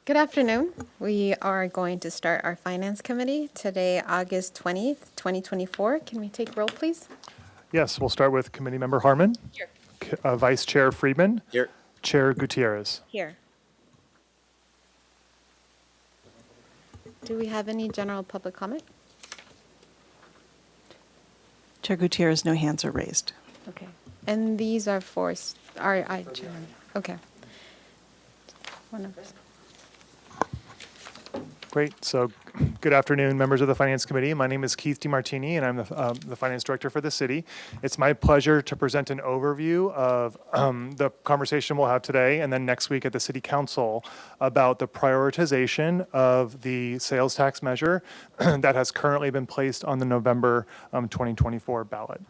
Good afternoon. We are going to start our Finance Committee today, August 20th, 2024. Can we take roll, please? Yes, we'll start with Committee Member Harmon. Here. Vice Chair Friedman. Here. Chair Gutierrez. Here. Do we have any general public comment? Chair Gutierrez, no hands are raised. Okay. And these are for, okay. One of us. Great. So good afternoon, members of the Finance Committee. My name is Keith DeMartini, and I'm the Finance Director for the city. It's my pleasure to present an overview of the conversation we'll have today and then next week at the City Council about the prioritization of the sales tax measure that has currently been placed on the November 2024 ballot.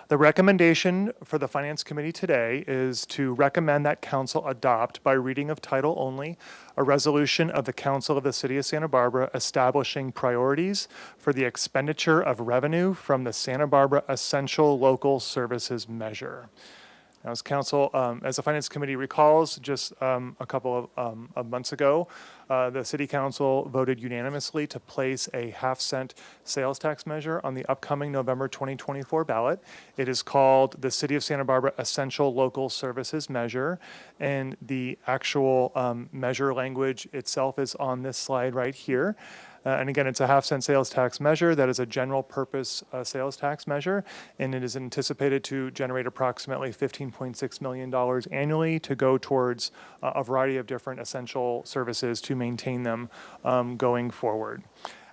The recommendation for the Finance Committee today is to recommend that Council adopt, by reading of title only, a resolution of the Council of the City of Santa Barbara establishing priorities for the expenditure of revenue from the Santa Barbara Essential Local Services Measure. Now, as Council, as the Finance Committee recalls, just a couple of months ago, the City Council voted unanimously to place a half-cent sales tax measure on the upcoming November 2024 ballot. It is called the City of Santa Barbara Essential Local Services Measure, and the actual measure language itself is on this slide right here. And again, it's a half-cent sales tax measure that is a general purpose sales tax measure, and it is anticipated to generate approximately $15.6 million annually to go towards a variety of different essential services to maintain them going forward.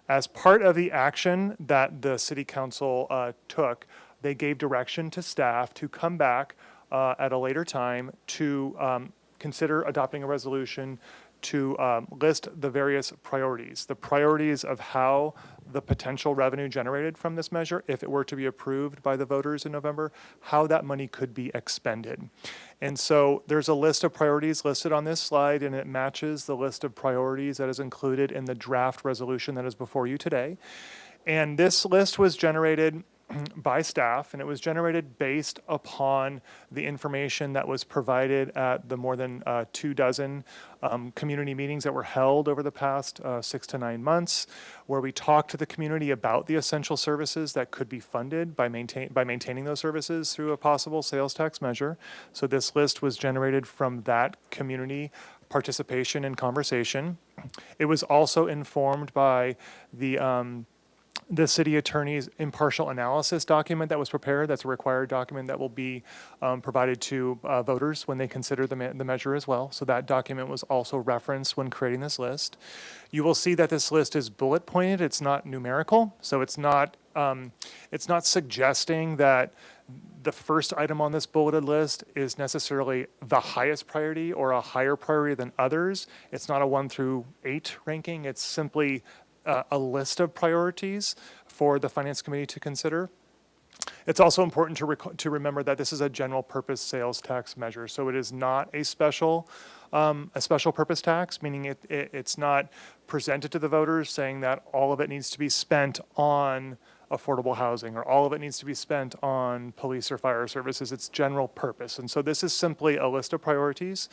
As part of the action that the City Council took, they gave direction to staff to come back at a later time to consider adopting a resolution to list the various priorities, the priorities of how the potential revenue generated from this measure, if it were to be approved by the voters in November, how that money could be expended. And so there's a list of priorities listed on this slide, and it matches the list of priorities that is included in the draft resolution that is before you today. And this list was generated by staff, and it was generated based upon the information that was provided at the more than 24 community meetings that were held over the past 6 to 9 months, where we talked to the community about the essential services that could be funded by maintaining those services through a possible sales tax measure. So this list was generated from that community participation and conversation. It was also informed by the city attorney's impartial analysis document that was prepared. That's a required document that will be provided to voters when they consider the measure as well. So that document was also referenced when creating this list. You will see that this list is bullet pointed. It's not numerical. So it's not suggesting that the first item on this bulleted list is necessarily the highest priority or a higher priority than others. It's not a 1 through 8 ranking. It's simply a list of priorities for the Finance Committee to consider. It's also important to remember that this is a general purpose sales tax measure, so it is not a special purpose tax, meaning it's not presented to the voters saying that all of it needs to be spent on affordable housing or all of it needs to be spent on police or fire services. It's general purpose, and so this is simply a list of priorities.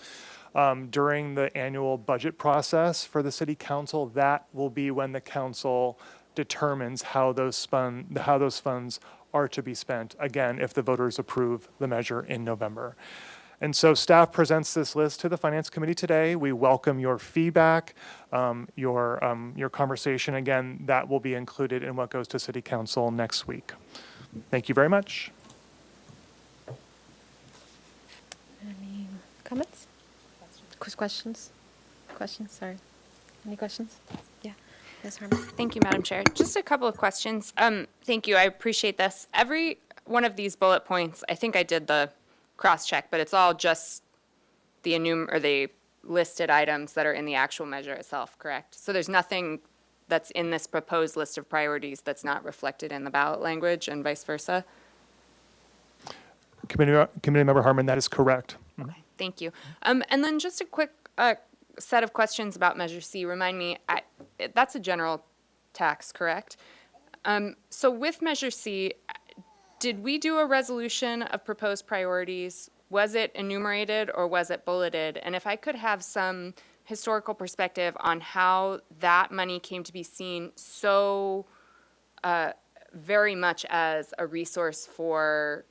During the annual budget process for the City Council, that will be when the council determines how those funds are to be spent, again, if the voters approve the measure in November. And so staff presents this list to the Finance Committee today. We welcome your feedback, your conversation. Again, that will be included in what goes to City Council next week. Thank you very much. Any comments? Questions? Sorry. Any questions? Yeah. Yes, Harmon. Thank you, Madam Chair. Just a couple of questions. Thank you. I appreciate this. Every one of these bullet points, I think I did the cross-check, but it's all just the listed items that are in the actual measure itself, correct? So there's nothing that's in this proposed list of priorities that's not reflected in the ballot language and vice versa? Committee Member Harmon, that is correct. Okay, thank you. And then just a quick set of questions about Measure C. Remind me, that's a general tax, correct? So with Measure C, did we do a resolution of proposed priorities? Was it enumerated or was it bulleted? And if I could have some historical perspective on how that money came to be seen so very much as a resource for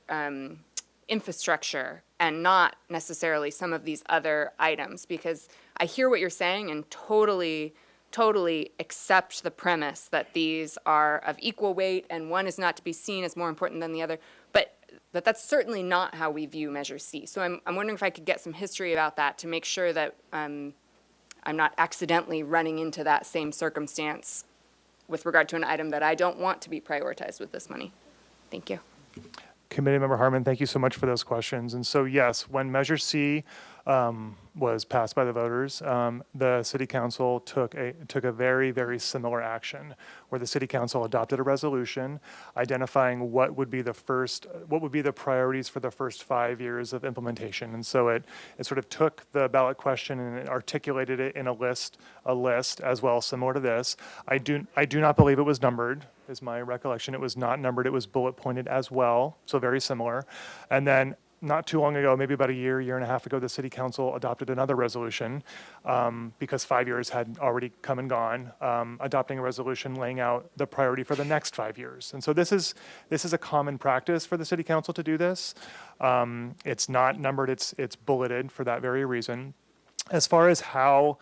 infrastructure and not necessarily some of these other items? Because I hear what you're saying and totally accept the premise that these are of equal weight and one is not to be seen as more important than the other, but that's certainly not how we view Measure C. So I'm wondering if I could get some history about that to make sure that I'm not accidentally running into that same circumstance with regard to an item that I don't want to be prioritized with this money. Thank you. Committee Member Harmon, thank you so much for those questions. And so, yes, when Measure C was passed by the voters, the City Council took a very, very similar action, where the City Council adopted a resolution identifying what would be the priorities for the first 5 years of implementation. And so it sort of took the ballot question and it articulated it in a list as well, similar to this. I do not believe it was numbered, is my recollection. It was not numbered. It was bullet pointed as well, so very similar. And then not too long ago, maybe about a year and a half ago, the City Council adopted another resolution because 5 years had already come and gone, adopting a resolution laying out the priority for the next 5 years. And so this is a common practice for the City Council to do this. It's not numbered, it's bulleted for that very reason. As far as how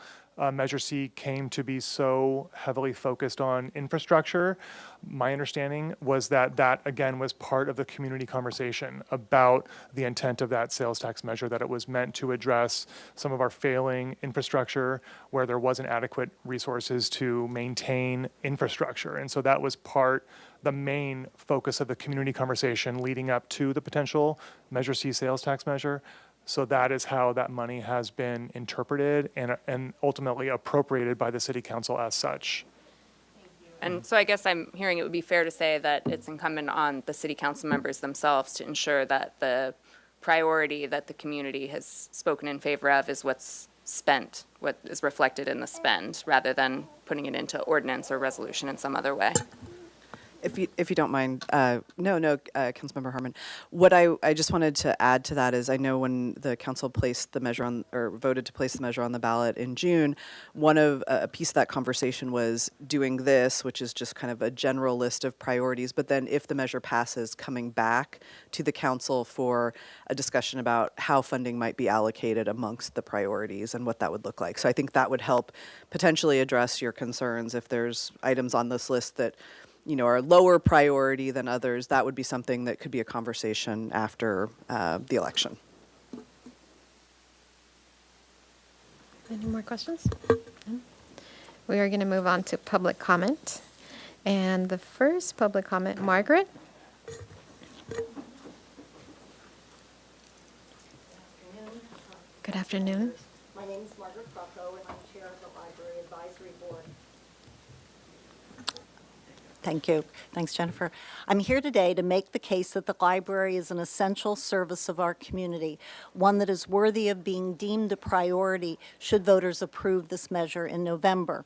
Measure C came to be so heavily focused on infrastructure, my understanding was that again was part of the community conversation about the intent of that sales tax measure, that it was meant to address some of our failing infrastructure where there wasn't adequate resources to maintain infrastructure. And so that was the main focus of the community conversation leading up to the potential Measure C sales tax measure. So that is how that money has been interpreted and ultimately appropriated by the City Council as such. And so I guess I'm hearing it would be fair to say that it's incumbent on the City Council members themselves to ensure that the priority that the community has spoken in favor of is what's spent, what is reflected in the spend, rather than putting it into ordinance or resolution in some other way. If you don't mind, Councilmember Harmon. What I just wanted to add to that is I know when the council placed the measure on, or voted to place the measure on the ballot in June, a piece of that conversation was doing this, which is just kind of a general list of priorities, but then if the measure passes, coming back to the council for a discussion about how funding might be allocated amongst the priorities and what that would look like. So I think that would help potentially address your concerns if there's items on this list that are lower priority than others. That would be something that could be a conversation after the election. Any more questions? No? We are going to move on to public comment. And the first public comment, Margaret. Good afternoon. My name is Margaret Bucko, and I'm chair of the Library Advisory Board. Thank you. Thanks, Jennifer. I'm here today to make the case that the library is an essential service of our community, one that is worthy of being deemed a priority should voters approve this measure in November.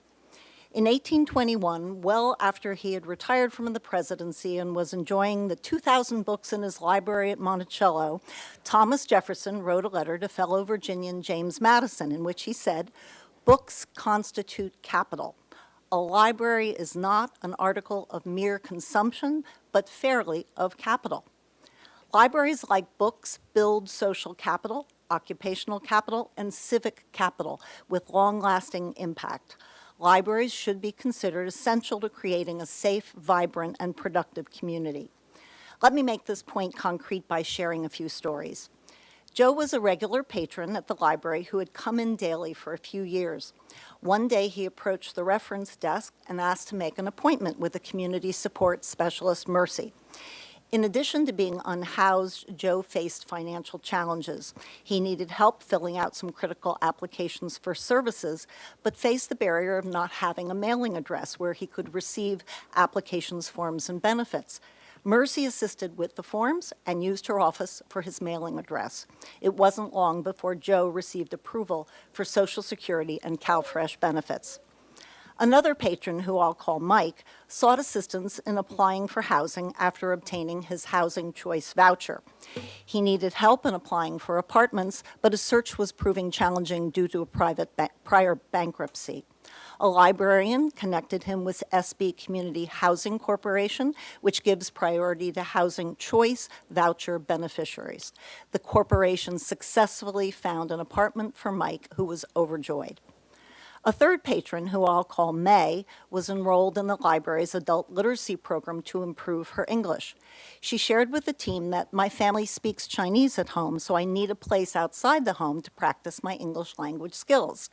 In 1821, well after he had retired from the presidency and was enjoying the 2,000 books in his library at Monticello, Thomas Jefferson wrote a letter to fellow Virginian James Madison in which he said, "Books constitute capital. A library is not an article of mere consumption, but fairly of capital." Libraries, like books, build social capital, occupational capital, and civic capital with long-lasting impact. Libraries should be considered essential to creating a safe, vibrant, and productive community. Let me make this point concrete by sharing a few stories. Joe was a regular patron at the library who had come in daily for a few years. One day he approached the reference desk and asked to make an appointment with the community support specialist, Mercy. In addition to being unhoused, Joe faced financial challenges. He needed help filling out some critical applications for services, but faced the barrier of not having a mailing address where he could receive applications, forms, and benefits. Mercy assisted with the forms and used her office for his mailing address. It wasn't long before Joe received approval for Social Security and CalFresh benefits. Another patron, who I'll call Mike, sought assistance in applying for housing after obtaining his housing choice voucher. He needed help in applying for apartments, but his search was proving challenging due to a prior bankruptcy. A librarian connected him with SB Community Housing Corporation, which gives priority to housing choice voucher beneficiaries. The corporation successfully found an apartment for Mike, who was overjoyed. A third patron, who I'll call May, was enrolled in the library's adult literacy program to improve her English. She shared with the team that my family speaks Chinese at home, so I need a place outside the home to practice my English language skills.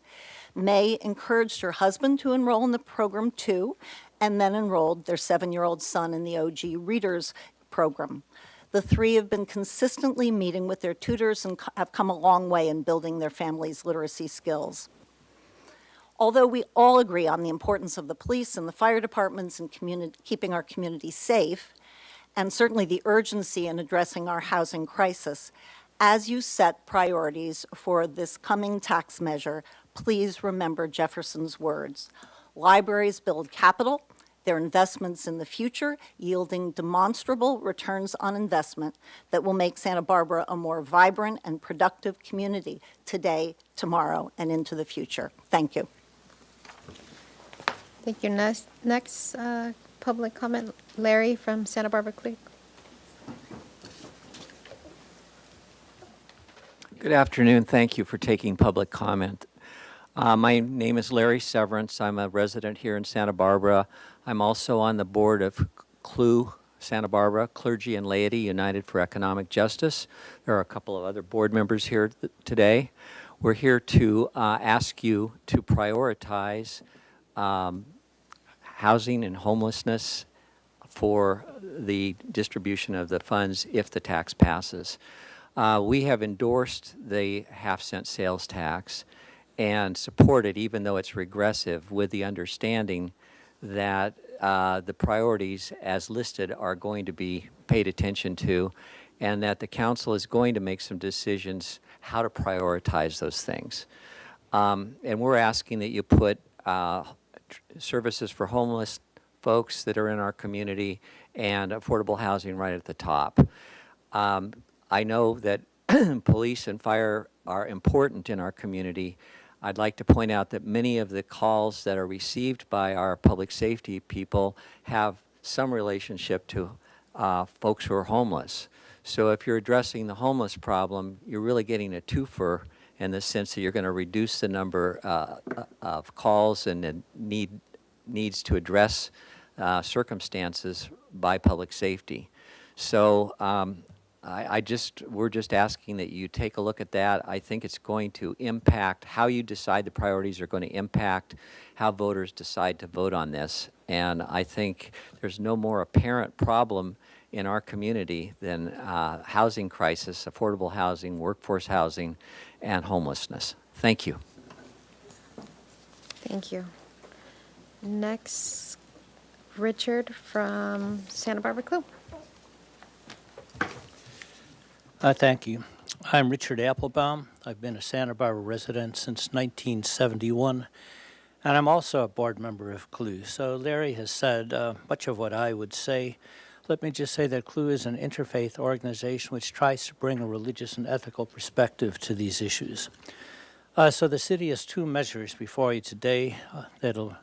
May encouraged her husband to enroll in the program too, and then enrolled their 7-year-old son in the OG Readers program. The three have been consistently meeting with their tutors and have come a long way in building their family's literacy skills. Although we all agree on the importance of the police and the fire departments and keeping our community safe, and certainly the urgency in addressing our housing crisis, as you set priorities for this coming tax measure, please remember Jefferson's words. Libraries build capital, their investments in the future, yielding demonstrable returns on investment that will make Santa Barbara a more vibrant and productive community today, tomorrow, and into the future. Thank you. Thank you. Next public comment, Larry from Santa Barbara Click. Good afternoon. Thank you for taking public comment. My name is Larry Severance. I'm a resident here in Santa Barbara. I'm also on the board of CLU Santa Barbara, Clergy and Laity United for Economic Justice. There are a couple of other board members here today. We're here to ask you to prioritize housing and homelessness for the distribution of the funds if the tax passes. We have endorsed the half-cent sales tax and support it even though it's regressive, with the understanding that the priorities as listed are going to be paid attention to, and that the council is going to make some decisions how to prioritize those things. And we're asking that you put services for homeless folks that are in our community and affordable housing right at the top. I know that police and fire are important in our community. I'd like to point out that many of the calls that are received by our public safety people have some relationship to folks who are homeless. So if you're addressing the homeless problem, you're really getting a twofer in the sense that you're going to reduce the number of calls and the needs to address circumstances by public safety. So we're just asking that you take a look at that. I think it's going to impact how you decide the priorities are going to impact how voters decide to vote on this. And I think there's no more apparent problem in our community than housing crisis, affordable housing, workforce housing, and homelessness. Thank you. Thank you. Next, Richard from Santa Barbara Club. Thank you. I'm Richard Applebaum. I've been a Santa Barbara resident since 1971, and I'm also a board member of CLU. So Larry has said much of what I would say. Let me just say that CLU is an interfaith organization which tries to bring a religious and ethical perspective to these issues. So the city has two measures before you today that'll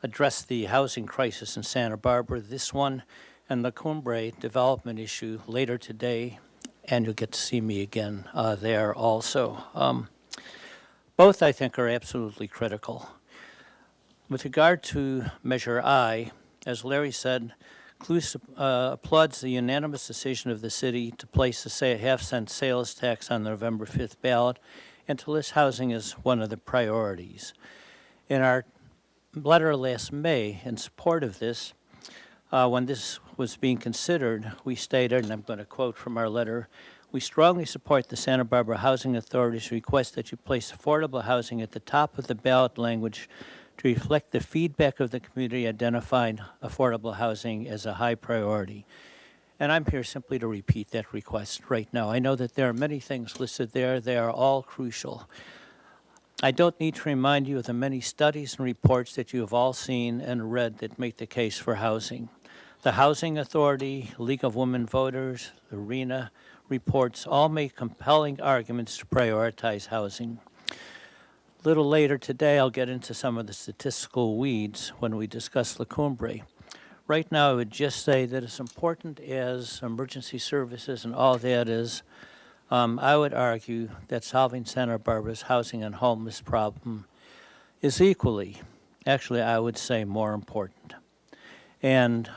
address the housing crisis in Santa Barbara. This one and the Cumbre development issue later today, and you'll get to see me again there also. Both, I think, are absolutely critical. With regard to Measure I, as Larry said, CLU applauds the unanimous decision of the city to place a half-cent sales tax on the November 5th ballot and to list housing as one of the priorities. In our letter last May in support of this, when this was being considered, we stated, and I'm going to quote from our letter, "We strongly support the Santa Barbara Housing Authority's request that you place affordable housing at the top of the ballot language to reflect the feedback of the community identifying affordable housing as a high priority." And I'm here simply to repeat that request right now. I know that there are many things listed there. They are all crucial. I don't need to remind you of the many studies and reports that you have all seen and read that make the case for housing. The Housing Authority, League of Women Voters, the RENA reports all make compelling arguments to prioritize housing. A little later today, I'll get into some of the statistical weeds when we discuss La Cumbre. Right now, I would just say that as important as emergency services and all that is, I would argue that solving Santa Barbara's housing and homeless problem is equally, actually, I would say more important. And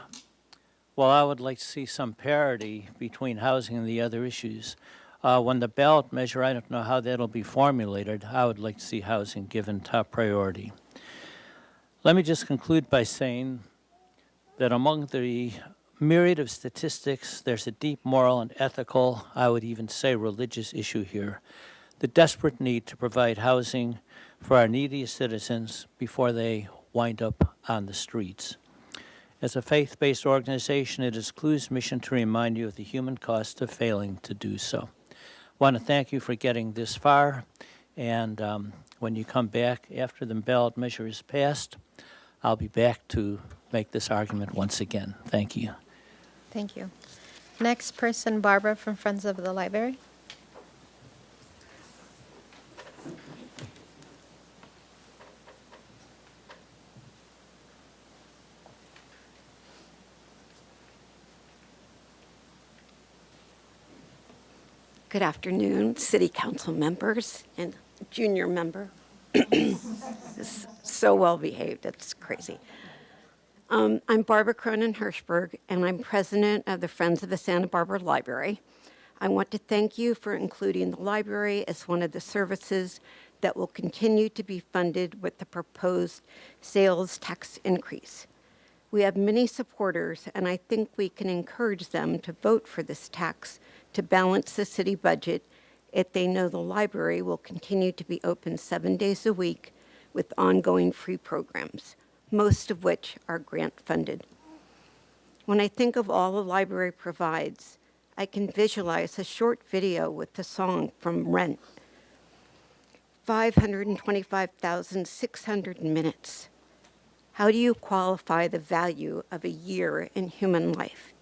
while I would like to see some parity between housing and the other issues, when the ballot measure, I don't know how that'll be formulated, I would like to see housing given top priority. Let me just conclude by saying that among the myriad of statistics, there's a deep moral and ethical, I would even say religious issue here. The desperate need to provide housing for our neediest citizens before they wind up on the streets. As a faith-based organization, it is CLU's mission to remind you of the human cost of failing to do so. I want to thank you for getting this far, and when you come back after the ballot measure is passed, I'll be back to make this argument once again. Thank you. Thank you. Next person, Barbara from Friends of the Library. Good afternoon, City Council members and junior member. It's so well behaved, it's crazy. I'm Barbara Cronin Hirschberg, and I'm president of the Friends of the Santa Barbara Library. I want to thank you for including the library as one of the services that will continue to be funded with the proposed sales tax increase. We have many supporters, and I think we can encourage them to vote for this tax to balance the city budget if they know the library will continue to be open 7 days a week with ongoing free programs, most of which are grant funded. When I think of all the library provides, I can visualize a short video with the song from Rent. 525,600 minutes. How do you qualify the value of a year in human life?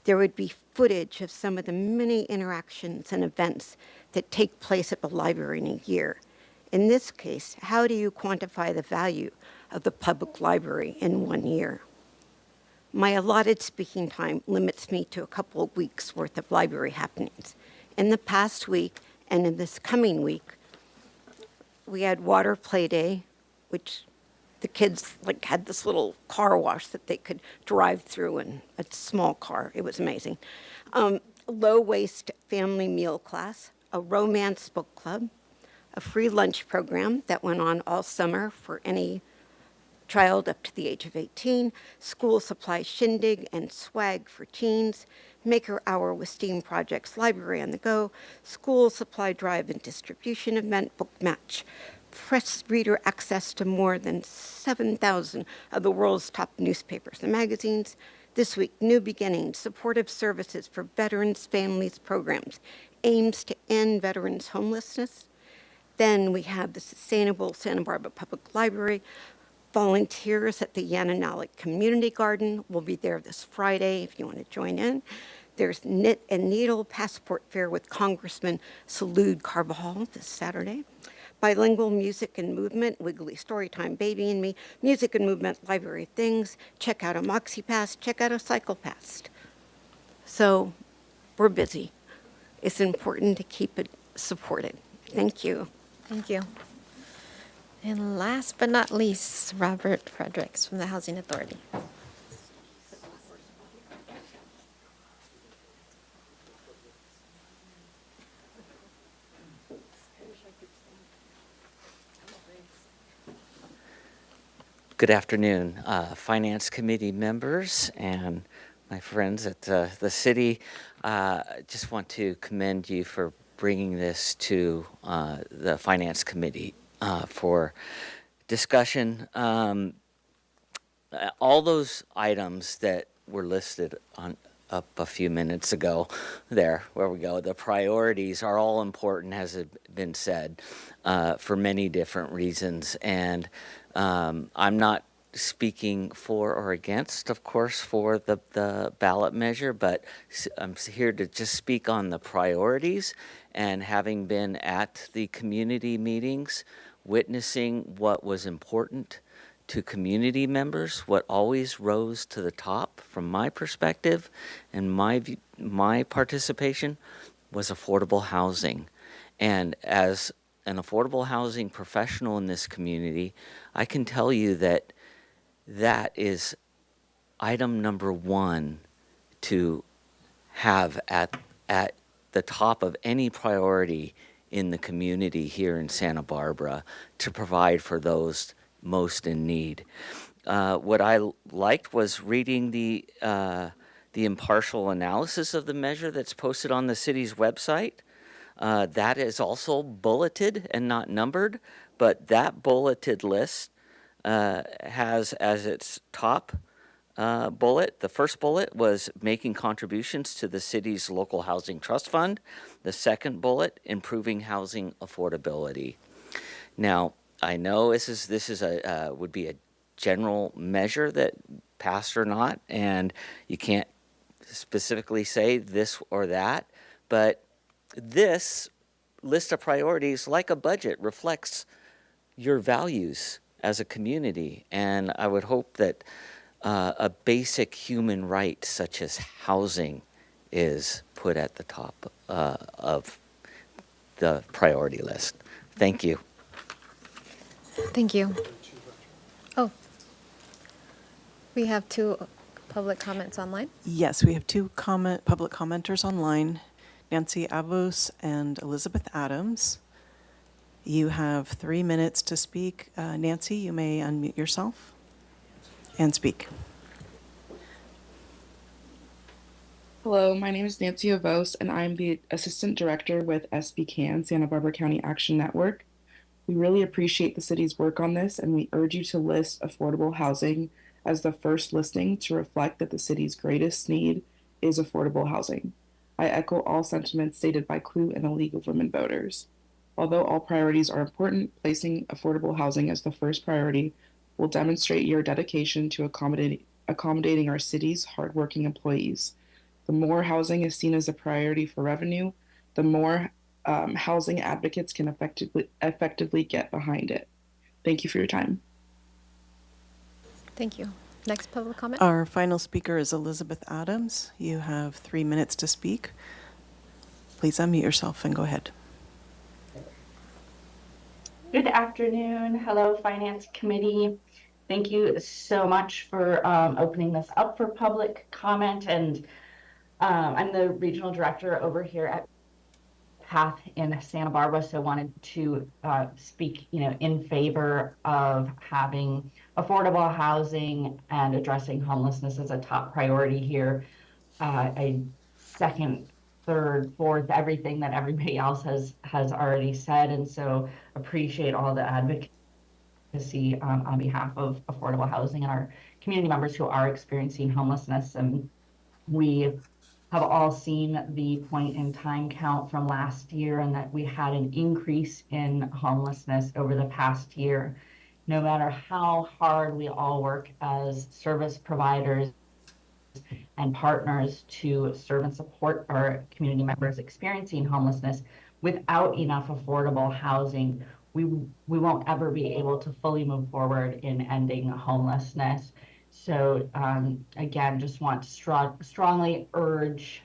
There would be footage of some of the many interactions and events that take place at the library in a year. In this case, how do you quantify the value of the public library in 1 year? My allotted speaking time limits me to a couple of weeks' worth of library happenings. In the past week and in this coming week, we had water play day, which the kids had this little car wash that they could drive through in a small car. It was amazing. Low waste family meal class, a romance book club, a free lunch program that went on all summer for any child up to the age of 18, school supply shindig and swag for teens, maker hour with STEAM projects, library on the go, school supply drive and distribution event, book match, press reader access to more than 7,000 of the world's top newspapers and magazines. This week, New Beginnings, supportive services for veterans, families programs, aims to end veterans' homelessness. Then we have the Sustainable Santa Barbara Public Library. Volunteers at the Yananalik Community Garden will be there this Friday if you want to join in. There's Knit and Needle Passport Fair with Congressman Salud Carbajal this Saturday. Bilingual music and movement, Wiggly Storytime, Baby and Me, music and movement, library things. Check out a Moxie Pass, check out a Cycle Pass. So we're busy. It's important to keep it supported. Thank you. Thank you. And last but not least, Robert Fredericks from the Housing Authority. Good afternoon, Finance Committee members and my friends at the city. Just want to commend you for bringing this to the Finance Committee for discussion. All those items that were listed up a few minutes ago. There, where we go. The priorities are all important, as has been said, for many different reasons. And I'm not speaking for or against, of course, for the ballot measure, but I'm here to just speak on the priorities. And having been at the community meetings, witnessing what was important to community members, what always rose to the top from my perspective and my participation was affordable housing. And as an affordable housing professional in this community, I can tell you that that is item number one to have at the top of any priority in the community here in Santa Barbara to provide for those most in need. What I liked was reading the impartial analysis of the measure that's posted on the city's website. That is also bulleted and not numbered, but that bulleted list has as its top bullet, the first bullet was making contributions to the city's local housing trust fund. The second bullet, improving housing affordability. Now, I know this is a would be a general measure that passed or not, and you can't specifically say this or that, but this list of priorities, like a budget, reflects your values as a community, and I would hope that a basic human right such as housing is put at the top of the priority list. Thank you. Thank you. Oh, we have two public comments online. Yes, we have two public commenters online, Nancy Avos and Elizabeth Adams. You have 3 minutes to speak. Nancy, you may unmute yourself and speak. Hello, my name is Nancy Avos, and I'm the Assistant Director with SBCAN, Santa Barbara County Action Network. We really appreciate the city's work on this, and we urge you to list affordable housing as the first listing to reflect that the city's greatest need is affordable housing. I echo all sentiments stated by CLUE and the League of Women Voters. Although all priorities are important, placing affordable housing as the first priority will demonstrate your dedication to accommodating our city's hardworking employees. The more housing is seen as a priority for revenue, the more housing advocates can effectively get behind it. Thank you for your time. Thank you. Next public comment. Our final speaker is Elizabeth Adams. You have 3 minutes to speak. Please unmute yourself and go ahead. Good afternoon. Hello, Finance Committee. Thank you so much for opening this up for public comment. And I'm the regional director over here at PATH in Santa Barbara, so wanted to speak, in favor of having affordable housing and addressing homelessness as a top priority here. I second, third, fourth, everything that everybody else has already said, and so appreciate all the advocacy on behalf of affordable housing and our community members who are experiencing homelessness. And we have all seen the point in time count from last year, and that we had an increase in homelessness over the past year. No matter how hard we all work as service providers and partners to serve and support our community members experiencing homelessness, without enough affordable housing, we won't ever be able to fully move forward in ending homelessness. So again, just want to strongly urge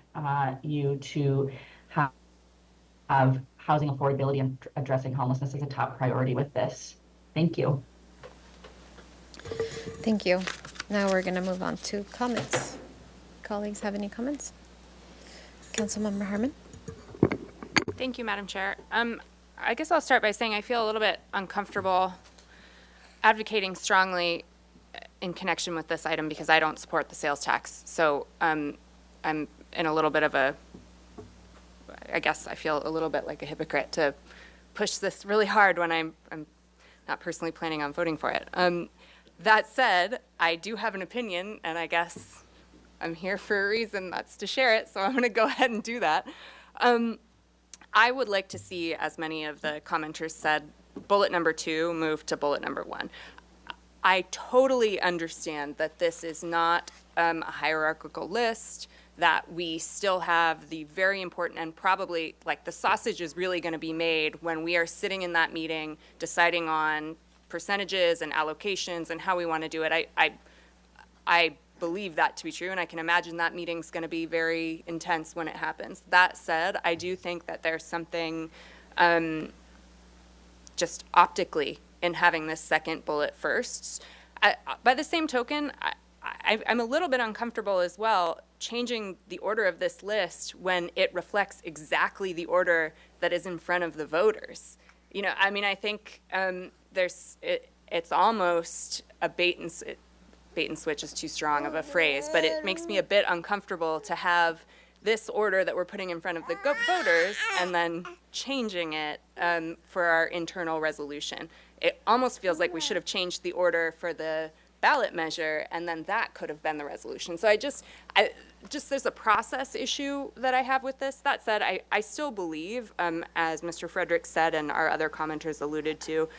you to have housing affordability and addressing homelessness as a top priority with this. Thank you. Thank you. Now we're going to move on to comments. Colleagues have any comments? Councilmember Harmon. Thank you, Madam Chair. I guess I'll start by saying I feel a little bit uncomfortable advocating strongly in connection with this item because I don't support the sales tax. So I'm in a little bit of I guess I feel a little bit like a hypocrite to push this really hard when I'm not personally planning on voting for it. That said, I do have an opinion, and I guess I'm here for a reason, that's to share it, so I'm going to go ahead and do that. I would like to see, as many of the commenters said, bullet number 2 move to bullet number 1. I totally understand that this is not a hierarchical list, that we still have the very important, and probably like the sausage is really going to be made when we are sitting in that meeting deciding on percentages and allocations and how we want to do it. I believe that to be true, and I can imagine that meeting's going to be very intense when it happens. That said, I do think that there's something just optically in having this second bullet first. By the same token, I'm a little bit uncomfortable as well changing the order of this list when it reflects exactly the order that is in front of the voters. You know, I mean, I think it's almost a bait and switch is too strong of a phrase, but it makes me a bit uncomfortable to have this order that we're putting in front of the voters and then changing it for our internal resolution. It almost feels like we should have changed the order for the ballot measure, and then that could have been the resolution. So there's a process issue that I have with this. That said, I still believe, as Mr. Frederick said and our other commenters alluded to,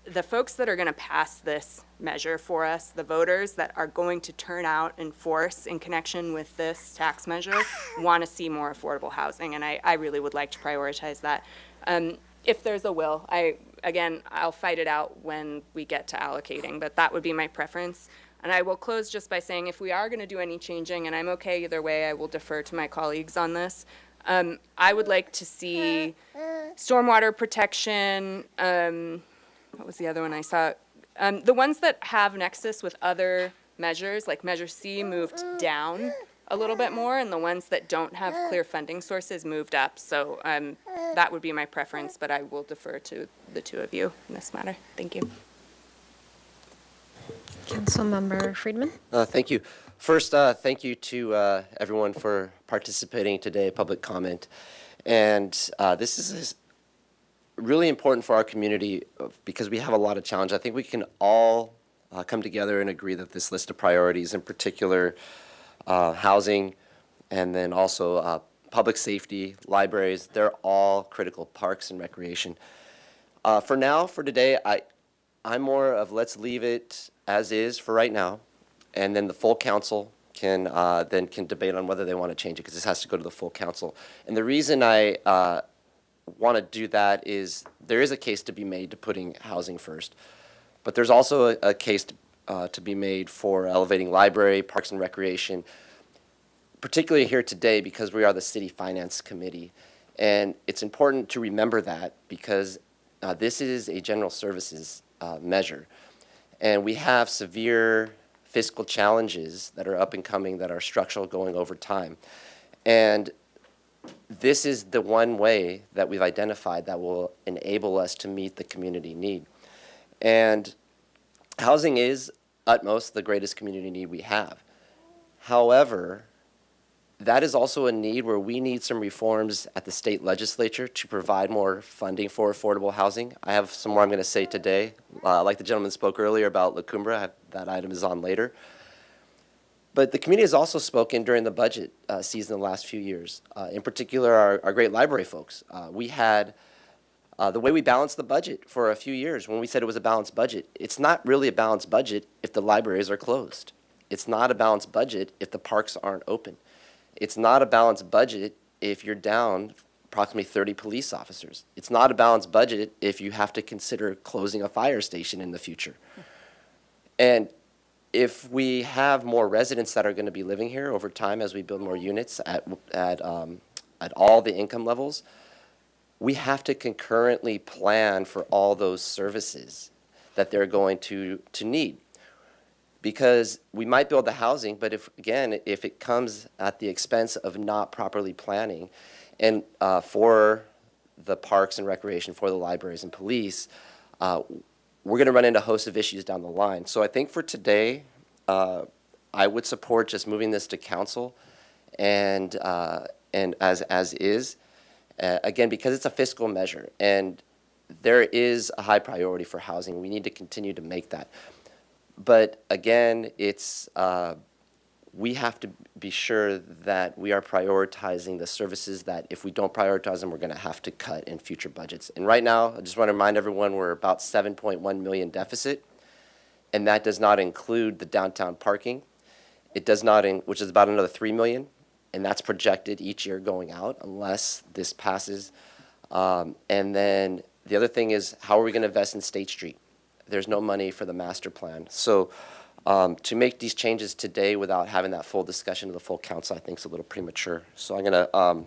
the folks that are going to pass this measure for us, the voters that are going to turn out in force in connection with this tax measure, want to see more affordable housing, and I really would like to prioritize that. If there's a will, I'll fight it out when we get to allocating, but that would be my preference. And I will close just by saying if we are going to do any changing, and I'm okay either way, I will defer to my colleagues on this. I would like to see stormwater protection. What was the other one I saw? The ones that have nexus with other measures, like Measure C, moved down a little bit more, and the ones that don't have clear funding sources moved up. So that would be my preference, but I will defer to the two of you in this matter. Thank you. Councilmember Friedman? Thank you. First, thank you to everyone for participating today, public comment. And this is really important for our community because we have a lot of challenge. I think we can all come together and agree that this list of priorities, in particular housing, and then also public safety, libraries, they're all critical, parks and recreation. For now, for today, I'm more of let's leave it as is for right now, and then the full council can debate on whether they want to change it, because this has to go to the full council. And the reason I want to do that is there is a case to be made to putting housing first, but there's also a case to be made for elevating library, parks and recreation, particularly here today because we are the City Finance Committee. And it's important to remember that because this is a general services measure. And we have severe fiscal challenges that are up and coming that are structural going over time. And this is the one way that we've identified that will enable us to meet the community need. And housing is utmost the greatest community need we have. However, that is also a need where we need some reforms at the state legislature to provide more funding for affordable housing. I have some more I'm going to say today. Like the gentleman spoke earlier about La Cumbra, that item is on later. But the community has also spoken during the budget season the last few years. In particular, our great library folks. We had the way we balanced the budget for a few years when we said it was a balanced budget. It's not really a balanced budget if the libraries are closed. It's not a balanced budget if the parks aren't open. It's not a balanced budget if you're down approximately 30 police officers. It's not a balanced budget if you have to consider closing a fire station in the future. And if we have more residents that are going to be living here over time as we build more units at all the income levels, we have to concurrently plan for all those services that they're going to need. Because we might build the housing, but if it comes at the expense of not properly planning and for the parks and recreation, for the libraries and police, we're going to run into a host of issues down the line. So I think for today, I would support just moving this to council and as is, again, because it's a fiscal measure and there is a high priority for housing. We need to continue to make that. But again, it's we have to be sure that we are prioritizing the services that if we don't prioritize them, we're going to have to cut in future budgets. And right now, I just want to remind everyone we're about 7.1 million deficit, and that does not include the downtown parking. It does not, which is about another 3 million, and that's projected each year going out unless this passes. And then the other thing is, how are we going to invest in State Street? There's no money for the master plan. So to make these changes today without having that full discussion of the full council, I think is a little premature. So I'm going to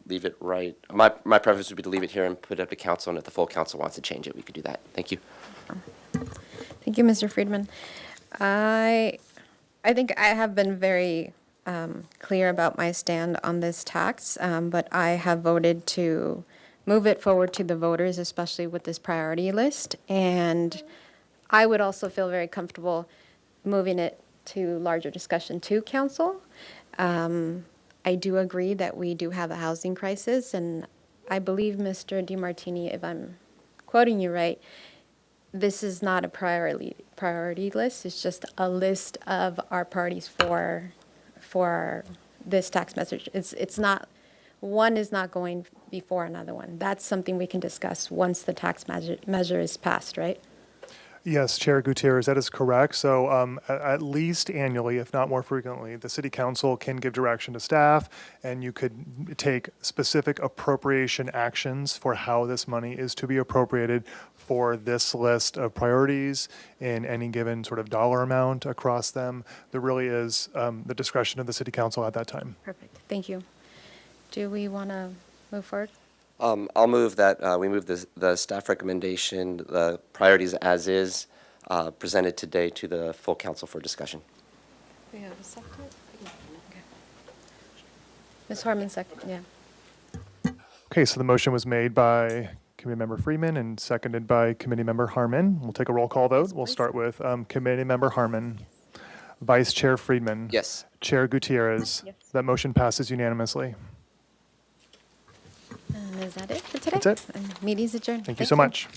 leave it right. My preference would be to leave it here and put it up to council, and if the full council wants to change it, we could do that. Thank you. Thank you, Mr. Friedman. I think I have been very clear about my stand on this tax, but I have voted to move it forward to the voters, especially with this priority list. And I would also feel very comfortable moving it to larger discussion to council. I do agree that we do have a housing crisis, and I believe, Mr. DiMartini, if I'm quoting you right, this is not a priority list. It's just a list of our priorities for this tax measure. It's not, one is not going before another one. That's something we can discuss once the tax measure is passed, right? Yes, Chair Gutierrez, that is correct. So at least annually, if not more frequently, the city council can give direction to staff, and you could take specific appropriation actions for how this money is to be appropriated for this list of priorities in any given sort of dollar amount across them. There really is the discretion of the city council at that time. Perfect. Thank you. Do we want to move forward? I'll move that we move the staff recommendation, the priorities as is, presented today to the full council for discussion. We have a second? Okay. Ms. Harmon, second, yeah. Okay, so the motion was made by Committee Member Freeman and seconded by Committee Member Harmon. We'll take a roll call vote. We'll start with Committee Member Harmon. Vice Chair Freeman. Yes. Chair Gutierrez. Yes. That motion passes unanimously. And is that it for today? That's it. And meeting's adjourned. Thank you so much.